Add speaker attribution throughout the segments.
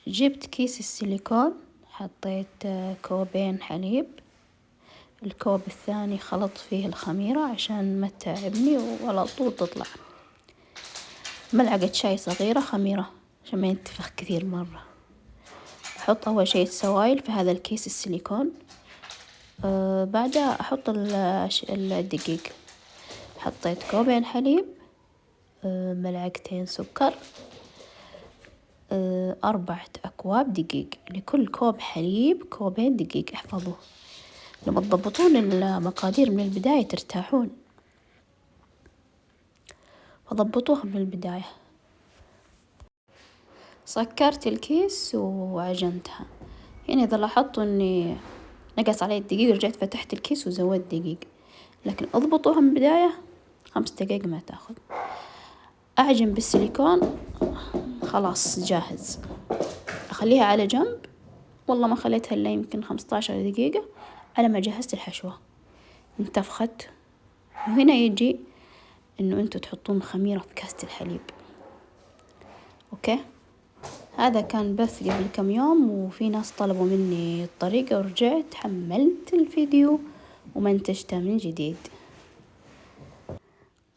Speaker 1: جبت كيس السيليكون، حطيت كوبين حليب، الكوب الثاني خلطت فيه الخميرة عشان ما تتعبني وعلى طول تطلع. ملعقة شاي صغيرة خميرة عشان ما ينتفخ كثير مرة. أحط أول شي السوائل في هذا الكيس السيليكون، بعدها أحط الدقيق. حطيت كوبين حليب، ملعقتين سكر، 4 أكواب دقيق. لكل كوب حليب كوبين دقيق، احفظوه. لما تضبطون المقادير من البداية ترتاحون، فضبطوها من البداية. سكرت الكيس وعجنتها. هنا إذا لاحظتوا إني نقص علي الدقيق، رجعت فتحت الكيس وزودت دقيق، لكن اضبطوها من البداية. 5 دقايق ما تاخذ. أعجن بالسيليكون، خلاص جاهز. أخليها على جنب. والله ما خليتها إلا يمكن 15 دقيقة على ما جهزت الحشوة. انتفخت. وهنا يجي إنه أنتوا تحطون خميرة في كاسة الحليب. أوكي، هذا كان بث قبل كم يوم، وفي ناس طلبوا مني الطريقة، ورجعت حملت الفيديو ومنتجته من جديد.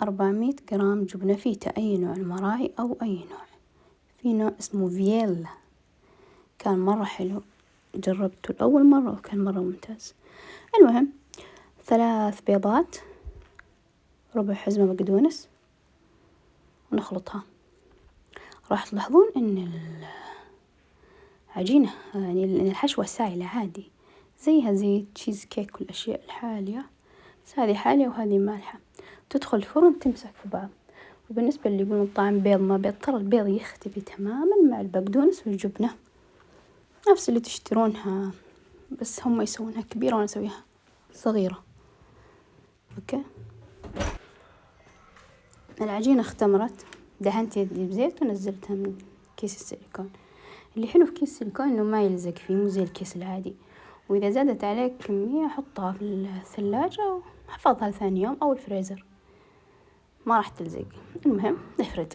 Speaker 1: 400 جرام جبنة فيتا، أي نوع، المراعي أو أي نوع. في نوع اسمه فييلا، كان مرة حلو، جربته لأول مرة وكان مرة ممتاز. المهم 3 بيضات، ربع حزمة بقدونس، ونخلطها. راح تلاحظون إن العجينة يعني الحشوة سائلة عادي، زيها زي تشيز كيك والأشياء الحالية، بس هذه حالية وهذه مالحة. تدخل الفرن تمسك في بعض. وبالنسبة اللي يقولون طعم بيض ما بيض، ترى البيض يختفي تماما مع البقدونس والجبنة، نفس اللي تشترونها، بس هم يسوونها كبيرة وأنا أسويها صغيرة. أوكي، العجينة اختمرت، دهنت يدي بزيت ونزلتها من كيس السيليكون. اللي حلو في كيس السيليكون إنه ما يلزق فيه، مو زي الكيس العادي. وإذا زادت عليك كمية حطها في الثلاجة وحفظها لثاني يوم أو الفريزر، ما راح تلزق. المهم نفرد.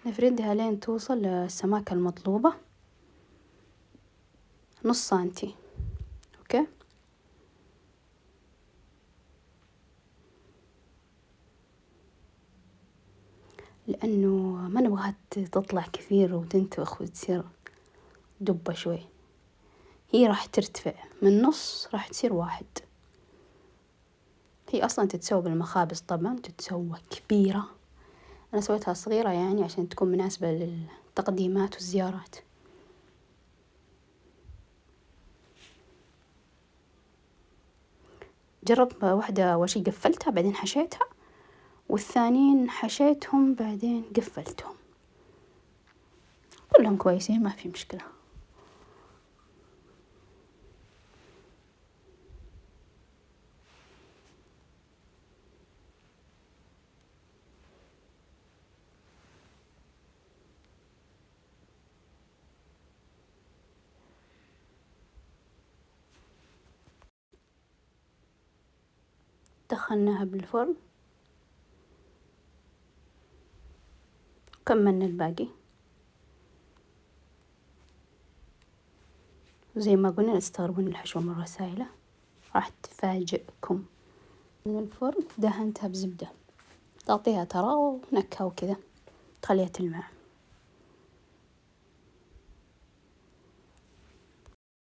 Speaker 1: نفردها لين توصل للسماكة المطلوبة، نص سنتي. أوكي، لأنه ما نبغاها تطلع كثير وتنتفخ وتصير دبة شوي. هي راح ترتفع من نص، راح تصير 1. هي أصلا تتسوى بالمخابز، طبعا تتسوى كبيرة. أنا سويتها صغيرة يعني عشان تكون مناسبة للتقديمات والزيارات. جربت واحدة أول شي قفلتها بعدين حشيتها، والثانيين حشيتهم بعدين قفلتهم. كلهم كويسين، ما في مشكلة. دخلناها بالفرن، كملنا الباقي. وزي ما قلنا لا تستغربون الحشوة مرة سائلة، راح تفاجئكم. من الفرن دهنتها بزبدة، تعطيها تراوة ونكهة وكذا، تخليها تلمع.